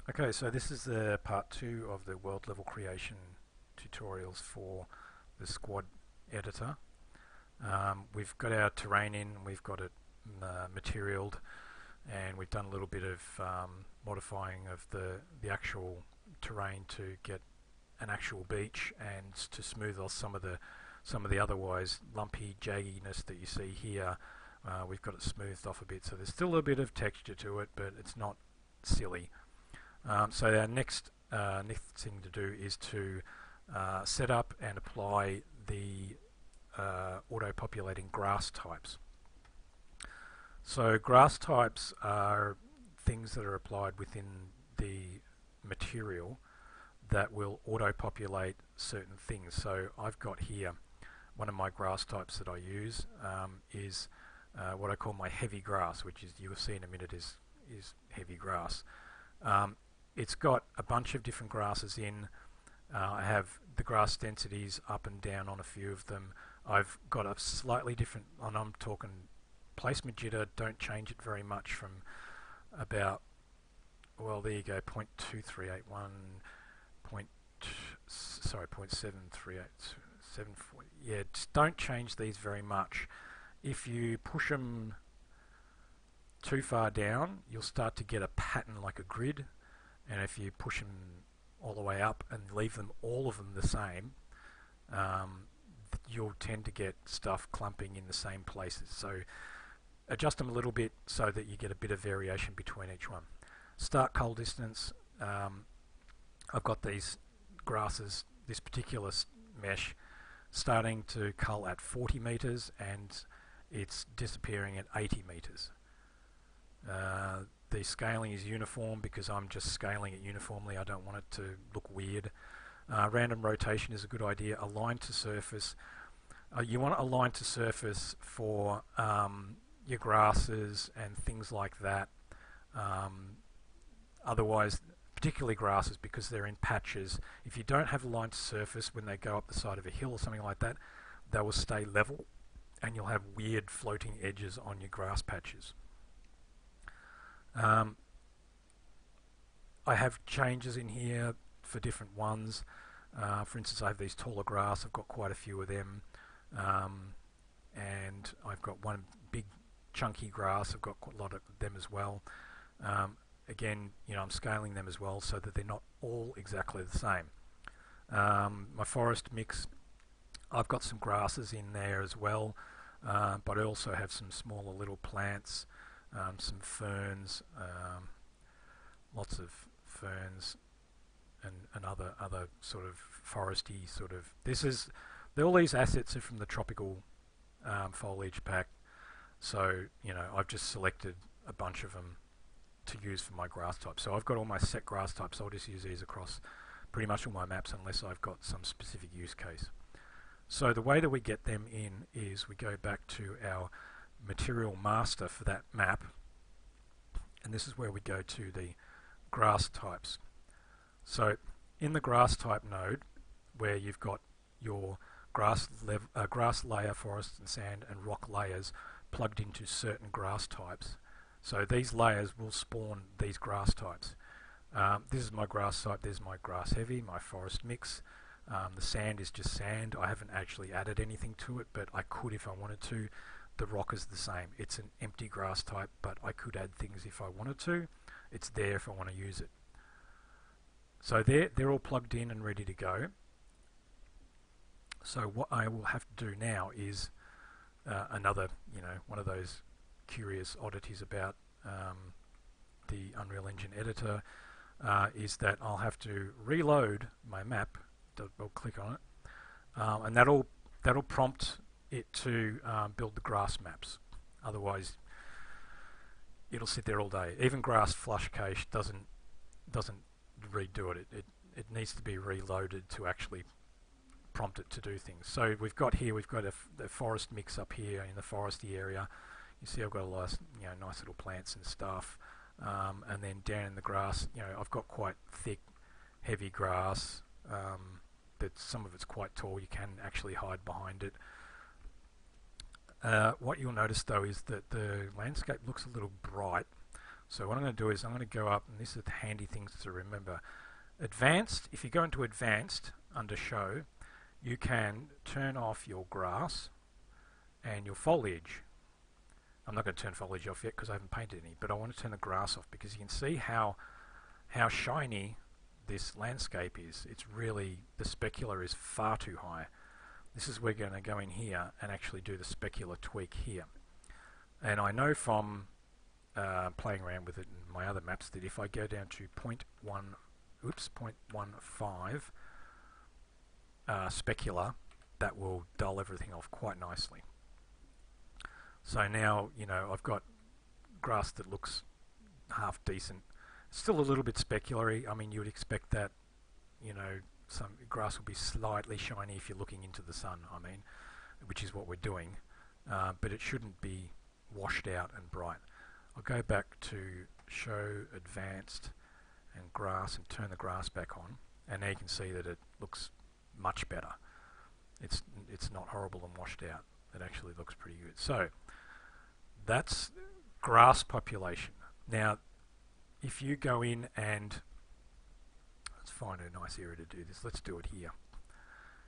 Okay, so this is the part 2 of the world level creation tutorials for the squad editor. We've got our terrain in, we've got it materialed, and we've done a little bit of modifying of the actual terrain to get an actual beach and to smooth off some of the otherwise lumpy jagginess that you see here. We've got it smoothed off a bit, so there's still a bit of texture to it, but it's not silly. So our next thing to do is to set up and apply the auto-populating grass types. So grass types are things that are applied within the material that will auto-populate certain things. So I've got here one of my grass types that I use is what I call my heavy grass, which is, you'll see in a minute, is heavy grass. It's got a bunch of different grasses in. I have the grass densities up and down on a few of them. I've got a slightly different, and I'm talking placement jitter, don't change it very much from about, well, there you go, 0.2381, 0.7387, yeah, just don't change these very much. If you push them too far down, you'll start to get a pattern like a grid. And if you push them all the way up and leave them, all of them the same, you'll tend to get stuff clumping in the same places. So adjust them a little bit so that you get a bit of variation between each one. Start cull distance. I've got these grasses, this particular mesh, starting to cull at 40 meters and it's disappearing at 80 meters. The scaling is uniform because I'm just scaling it uniformly. I don't want it to look weird. Random rotation is a good idea. Align to surface. You want to align to surface for your grasses and things like that. Otherwise, particularly grasses, because they're in patches, if you don't have align to surface when they go up the side of a hill or something like that, they will stay level and you'll have weird floating edges on your grass patches. I have changes in here for different ones. For instance, I have these taller grass. I've got quite a few of them, and I've got one big chunky grass. I've got quite a lot of them as well. Again, I'm scaling them as well so that they're not all exactly the same. My forest mix, I've got some grasses in there as well, but I also have some smaller little plants. Some ferns, lots of ferns, and other sort of foresty sort of. All these assets are from the tropical foliage pack. So I've just selected a bunch of them to use for my grass types. So I've got all my set grass types. I'll just use these across pretty much all my maps unless I've got some specific use case. So the way that we get them in is we go back to our material master for that map, and this is where we go to the grass types. So in the grass type node, where you've got your grass layer, forest and sand and rock layers plugged into certain grass types, so these layers will spawn these grass types. This is my grass type, there's my grass heavy, my forest mix. The sand is just sand. I haven't actually added anything to it, but I could if I wanted to. The rock is the same. It's an empty grass type, but I could add things if I wanted to. It's there if I want to use it. So they're all plugged in and ready to go. So what I will have to do now is another, one of those curious oddities about the Unreal Engine editor is that I'll have to reload my map. I'll click on it, and that'll prompt it to build the grass maps. Otherwise, it'll sit there all day. Even grass flush cache doesn't redo it. It needs to be reloaded to actually prompt it to do things. So we've got a forest mix up here in the foresty area. You see I've got a lot, nice little plants and stuff. And then down in the grass, I've got quite thick, heavy grass. That some of it's quite tall. You can actually hide behind it. What you'll notice though is that the landscape looks a little bright. So what I'm going to do is I'm going to go up, and this is the handy things to remember. Advanced, if you go into Advanced under Show, you can turn off your grass and your foliage. I'm not going to turn foliage off yet because I haven't painted any, but I want to turn the grass off because you can see how shiny this landscape is. It's really, the specular is far too high. This is where we're going to go in here and actually do the specular tweak here. And I know from playing around with it in my other maps that if I go down to 0.15 specular, that will dull everything off quite nicely. So now, you know, I've got grass that looks half decent. Still a little bit specular-y. I mean, you would expect that, you know, some grass will be slightly shiny if you're looking into the sun, I mean, which is what we're doing. But it shouldn't be washed out and bright. I'll go back to Show, Advanced, and Grass, and turn the grass back on. And now you can see that it looks much better. It's not horrible and washed out. It actually looks pretty good. So that's grass population. Now, if you go in and let's find a nice area to do this. Let's do it here.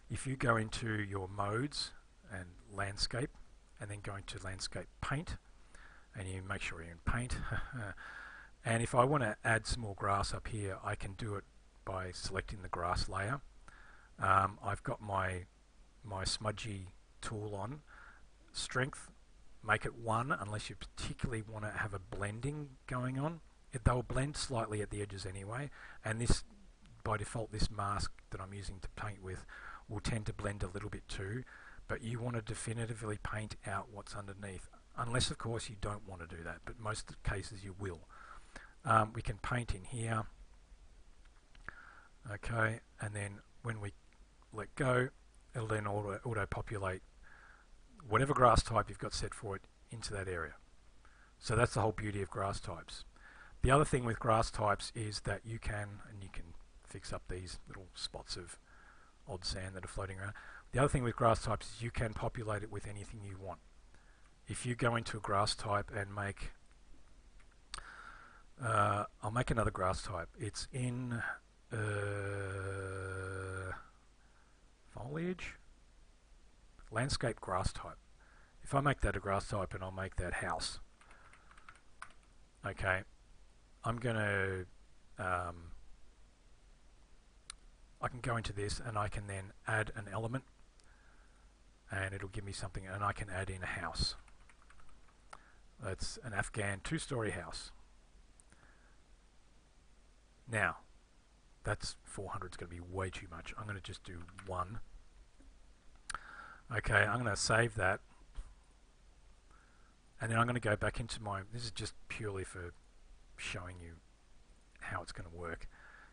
If you go into your modes and landscape, and then go into landscape paint, and you make sure you're in paint. And if I want to add some more grass up here, I can do it by selecting the grass layer. I've got my smudgy tool on. Strength, make it 1 unless you particularly want to have a blending going on. They'll blend slightly at the edges anyway, and this, by default, this mask that I'm using to paint with will tend to blend a little bit too, but you want to definitively paint out what's underneath, unless of course you don't want to do that, but most cases you will. We can paint in here, okay, and then when we let go, it'll then auto-populate whatever grass type you've got set for it into that area. So that's the whole beauty of grass types. The other thing with grass types is that you can fix up these little spots of odd sand that are floating around. The other thing with grass types is you can populate it with anything you want. If you go into a grass type and make, I'll make another grass type. It's in Foliage, landscape grass type. If I make that a grass type and I'll make that house, okay, I'm going to, I can go into this and I can then add an element and it'll give me something, and I can add in a house. That's an Afghan 2-story house. Now, that's 400, it's going to be way too much. I'm going to just do 1. Okay, I'm going to save that. And then I'm going to go back into my, this is just purely for showing you how it's going to work.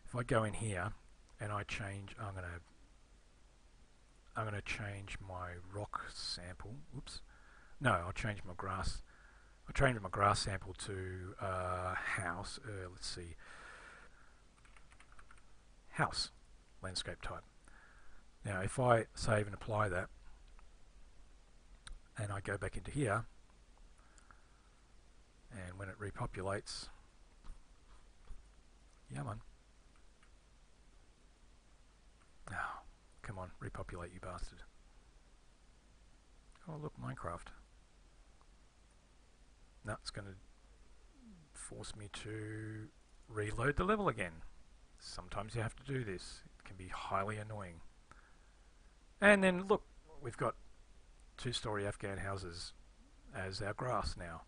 If I go in here and I change, I'm going to change my rock sample. Oops. No, I'll change my grass. I'll change my grass sample to house. Let's see. House landscape type. Now if I save and apply that and I go back into here, and when it repopulates, yeah man, oh, come on, repopulate you bastard. Oh look, Minecraft. No, it's going to force me to reload the level again. Sometimes you have to do this. It can be highly annoying. And then look, we've got 2-story Afghan houses as our grass now.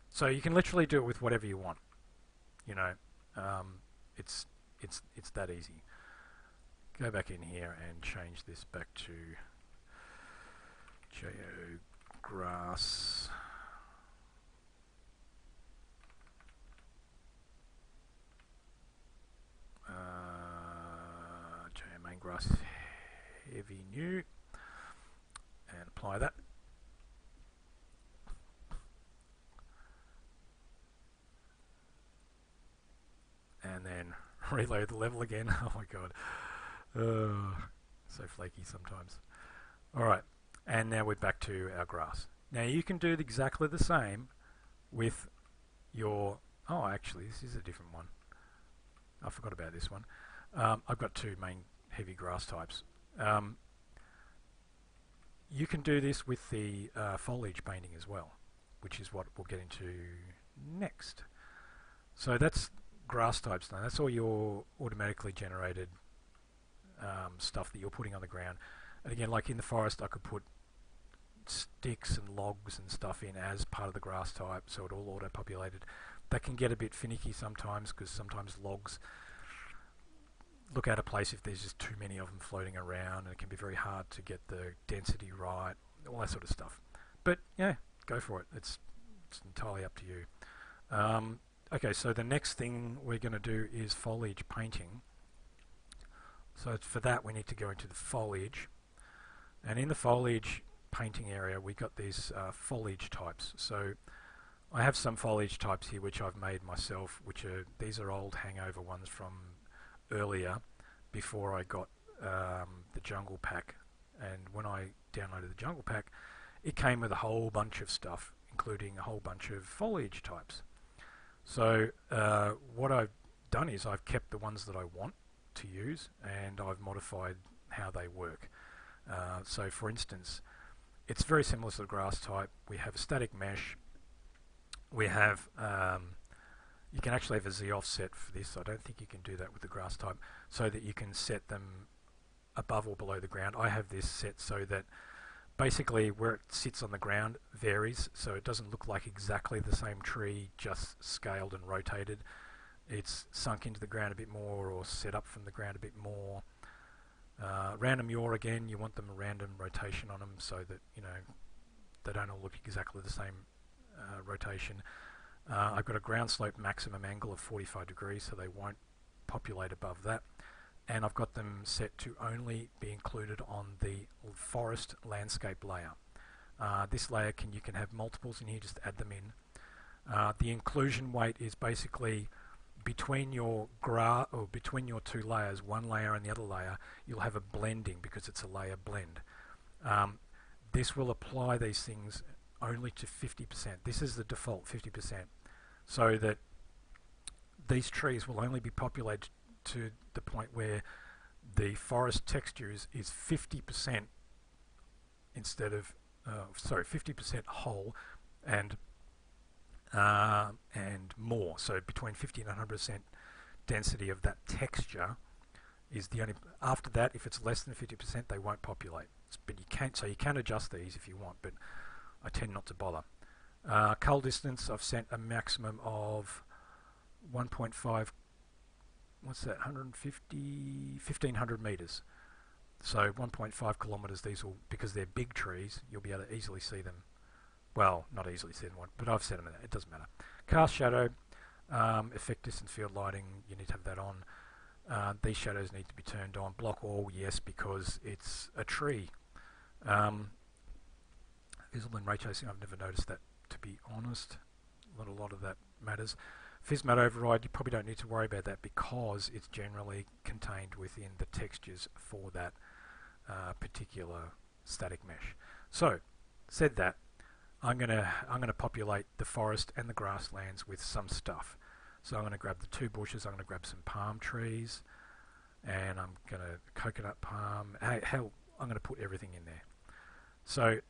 So you can literally do it with whatever you want. You know, it's that easy. Go back in here and change this back to JO grass. JO main grass heavy new, and apply that. And then reload the level again. Oh my god. So flaky sometimes. Alright, and now we're back to our grass. Now you can do exactly the same with your Oh, actually, this is a different one. I forgot about this one. I've got two main heavy grass types. You can do this with the foliage painting as well, which is what we'll get into next. So that's grass types now. That's all your automatically generated stuff that you're putting on the ground. And again, like in the forest, I could put sticks and logs and stuff in as part of the grass type, so it all auto-populated. That can get a bit finicky sometimes, because sometimes logs look out of place if there's just too many of them floating around, and it can be very hard to get the density right, all that sort of stuff. But yeah, go for it. It's entirely up to you. Okay, so the next thing we're going to do is foliage painting. So for that we need to go into the foliage, and in the foliage painting area we got these foliage types. So I have some foliage types here which I've made myself, these are old hangover ones from earlier before I got the jungle pack. And when I downloaded the jungle pack, it came with a whole bunch of stuff, including a whole bunch of foliage types. So what I've done is I've kept the ones that I want to use, and I've modified how they work. So for instance, it's very similar to the grass type. We have a static mesh. We have you can actually have a Z offset for this. I don't think you can do that with the grass type, so that you can set them above or below the ground. I have this set so that basically where it sits on the ground varies, so it doesn't look like exactly the same tree, just scaled and rotated. It's sunk into the ground a bit more, or set up from the ground a bit more. Random yaw, again, you want them a random rotation on them so that they don't all look exactly the same rotation. I've got a ground slope maximum angle of 45 degrees, so they won't populate above that. And I've got them set to only be included on the forest landscape layer. This layer you can have multiples in here, just add them in. The inclusion weight is basically between your two layers, one layer and the other layer, you'll have a blending because it's a layer blend. This will apply these things only to 50%. This is the default 50%, so that these trees will only be populated to the point where the forest texture is 50% instead of 50% whole and more. So between 50 and 100% density of that texture is the only. After that, if it's less than 50%, they won't populate. But you can adjust these if you want, but I tend not to bother. Cull distance, I've set a maximum of 1.5. What's that? 1,500 meters. So 1.5 kilometers. These will, because they're big trees, you'll be able to easily see them. Well, not easily see them, but I've set them in there. It doesn't matter. Cast shadow, effect distance field lighting, you need to have that on. These shadows need to be turned on. Block all, yes, because it's a tree. Visible and ray tracing, I've never noticed that, to be honest. Not a lot of that matters. Physmat override, you probably don't need to worry about that because it's generally contained within the textures for that particular static mesh. So, said that, I'm gonna populate the forest and the grasslands with some stuff. So I'm gonna grab the two bushes. I'm gonna grab some palm trees, and I'm gonna coconut palm. Hell, I'm gonna put everything in there. So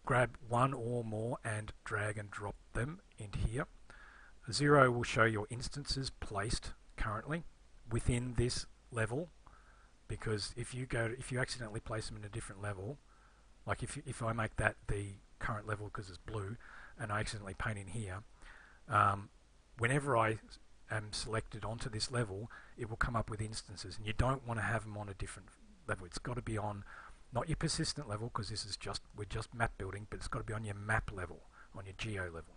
grab one or more and drag and drop them into here. 0 will show your instances placed currently within this level, because if you accidentally place them in a different level, like if I make that the current level because it's blue, and I accidentally paint in here, whenever I am selected onto this level, it will come up with instances, and you don't want to have them on a different level. It's got to be on, not your persistent level, because this is we're just map building, but it's got to be on your map level, on your geo level.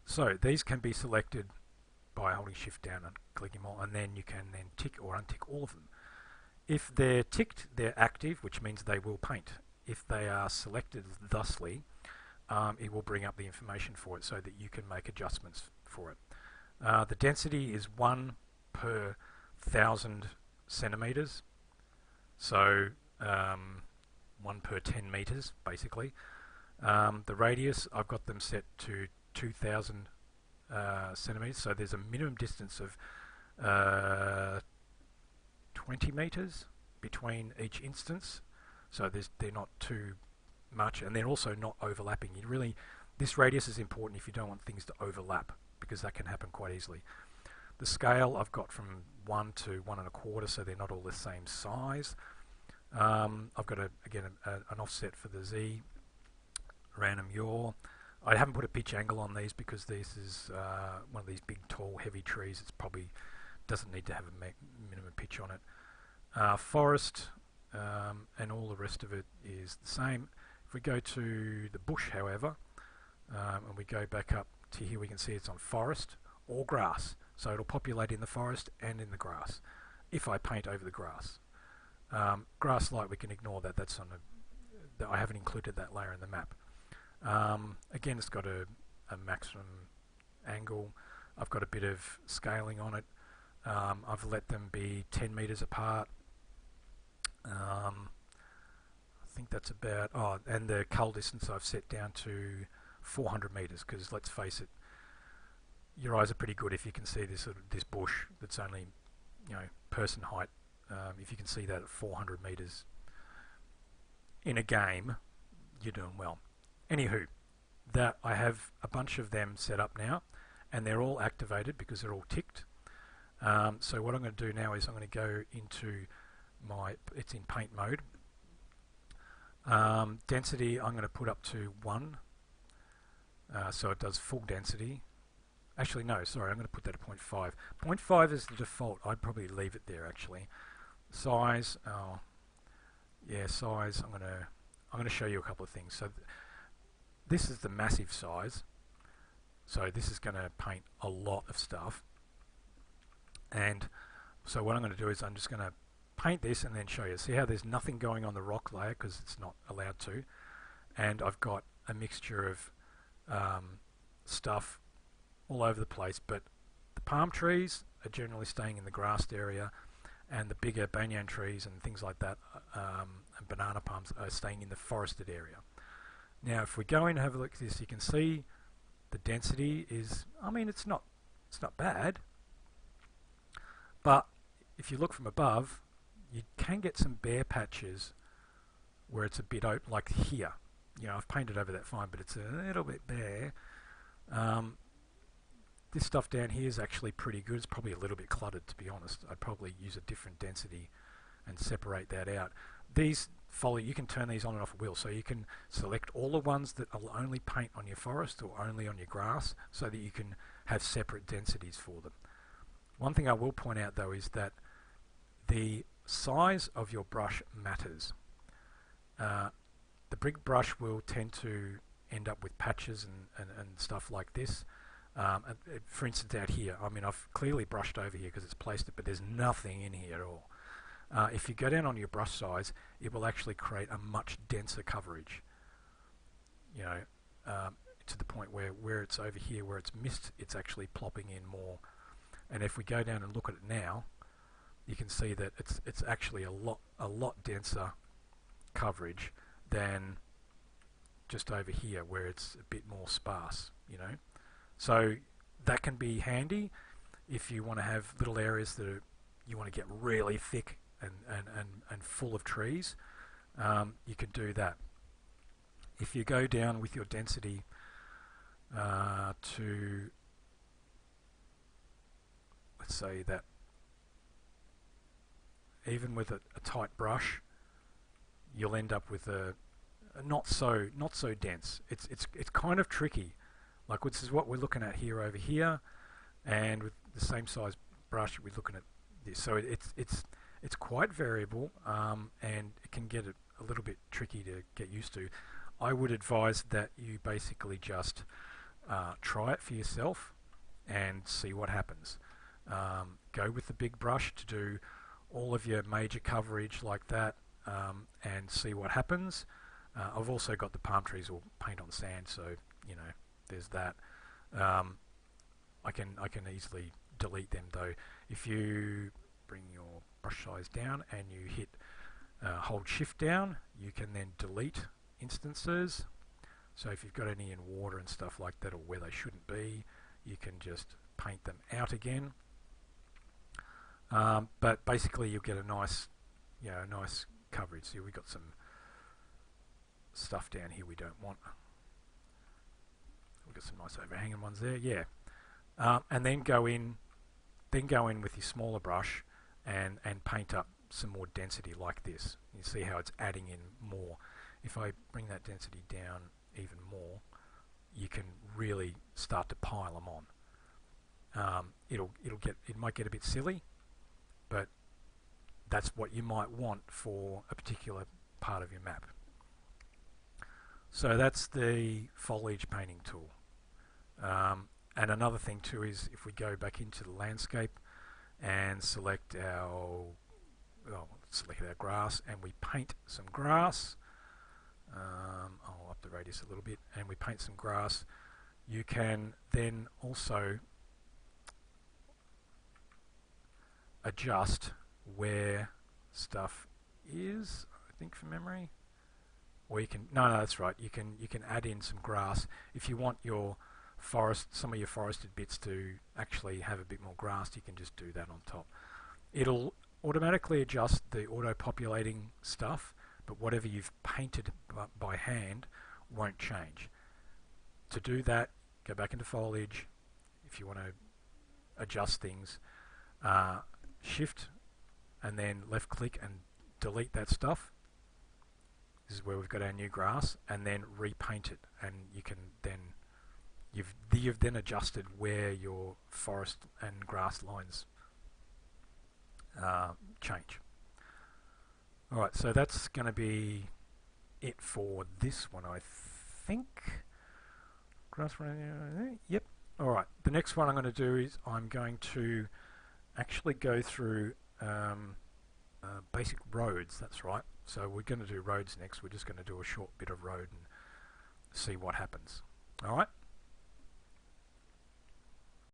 So these can be selected by holding shift down and clicking all, and then you can then tick or untick all of them. If they're ticked, they're active, which means they will paint. If they are selected thusly, it will bring up the information for it so that you can make adjustments for it. The density is 1 per 1,000 centimeters, so 1 per 10 meters basically. The radius, I've got them set to 2000 centimeters, so there's a minimum distance of 20 meters between each instance, so they're not too much, and they're also not overlapping. This radius is important if you don't want things to overlap, because that can happen quite easily. The scale I've got from 1 to 1.25, so they're not all the same size. I've got again an offset for the Z, random yaw. I haven't put a pitch angle on these because this is one of these big, tall, heavy trees. It's probably doesn't need to have a minimum pitch on it. Forest and all the rest of it is the same. If we go to the bush, however, and we go back up to here, we can see it's on forest or grass. So it'll populate in the forest and in the grass if I paint over the grass. Grass light, we can ignore that. That's on I haven't included that layer in the map. Again, it's got a maximum angle. I've got a bit of scaling on it. I've let them be 10 meters apart. I think that's about, and the cull distance I've set down to 400 meters, because let's face it, your eyes are pretty good if you can see this bush that's only, person height. If you can see that at 400 meters in a game, you're doing well. Anywho, that I have a bunch of them set up now, and they're all activated because they're all ticked. So what I'm going to do now is I'm going to go into it's in paint mode. Density I'm going to put up to 1, so it does full density. Actually, no, sorry, I'm going to put that at 0.5. 0.5 is the default. I'd probably leave it there, actually. Size, size. I'm going to show you a couple of things. So this is the massive size. So this is going to paint a lot of stuff. And so what I'm going to do is I'm just going to paint this and then show you. See how there's nothing going on the rock layer because it's not allowed to. And I've got a mixture of stuff all over the place, but the palm trees are generally staying in the grassed area, and the bigger banyan trees and things like that, and banana palms, are staying in the forested area. Now if we go in and have a look at this, you can see the density is, it's not bad, but if you look from above, you can get some bare patches where it's a bit open, like here. I've painted over that fine, but it's a little bit bare. This stuff down here is actually pretty good. It's probably a little bit cluttered, to be honest. I'd probably use a different density and separate that out. These foliage, you can turn these on and off at will, so you can select all the ones that will only paint on your forest or only on your grass, so that you can have separate densities for them. One thing I will point out though is that the size of your brush matters. The big brush will tend to end up with patches and stuff like this. For instance, out here, I've clearly brushed over here because it's placed it, but there's nothing in here at all. If you go down on your brush size, it will actually create a much denser coverage. To the point where it's over here, where it's missed, it's actually plopping in more. And if we go down and look at it now, you can see that it's actually a lot denser coverage than just over here, where it's a bit more sparse. So that can be handy if you want to have little areas that you want to get really thick and full of trees. You could do that. If you go down with your density to, let's say that even with a tight brush, you'll end up with a not so dense. It's kind of tricky. Like this is what we're looking at here over here, and with the same size brush we're looking at this. So it's quite variable, and it can get a little bit tricky to get used to. I would advise that you basically just try it for yourself and see what happens. Go with the big brush to do all of your major coverage like that, and see what happens. I've also got the palm trees all paint on sand, so there's that. I can easily delete them though. If you bring your brush size down and you hit hold shift down, you can then delete instances. So if you've got any in water and stuff like that, or where they shouldn't be, you can just paint them out again. But basically you'll get a nice, nice coverage. See, we've got some stuff down here we don't want. We've got some nice overhanging ones there, yeah. And then go in with your smaller brush and paint up some more density like this. You see how it's adding in more. If I bring that density down even more, you can really start to pile them on. It might get a bit silly, but that's what you might want for a particular part of your map. So that's the foliage painting tool. And another thing too is if we go back into the landscape and select our grass, and we paint some grass. I'll up the radius a little bit, and we paint some grass. You can then also adjust where stuff is, I think, from memory. Or you can, no, that's right, you can add in some grass if you want your some of your forested bits to actually have a bit more grass. You can just do that on top. It'll automatically adjust the auto-populating stuff, but whatever you've painted by hand won't change. To do that, go back into foliage. If you want to adjust things, shift and then left click and delete that stuff. This is where we've got our new grass, and then repaint it, and you can then you've then adjusted where your forest and grass lines change. Alright, so that's going to be it for this one, I think. Grass, yep. Alright, the next one I'm going to do is I'm going to actually go through basic roads, that's right. So we're going to do roads next. We're just going to do a short bit of road and see what happens. Alright.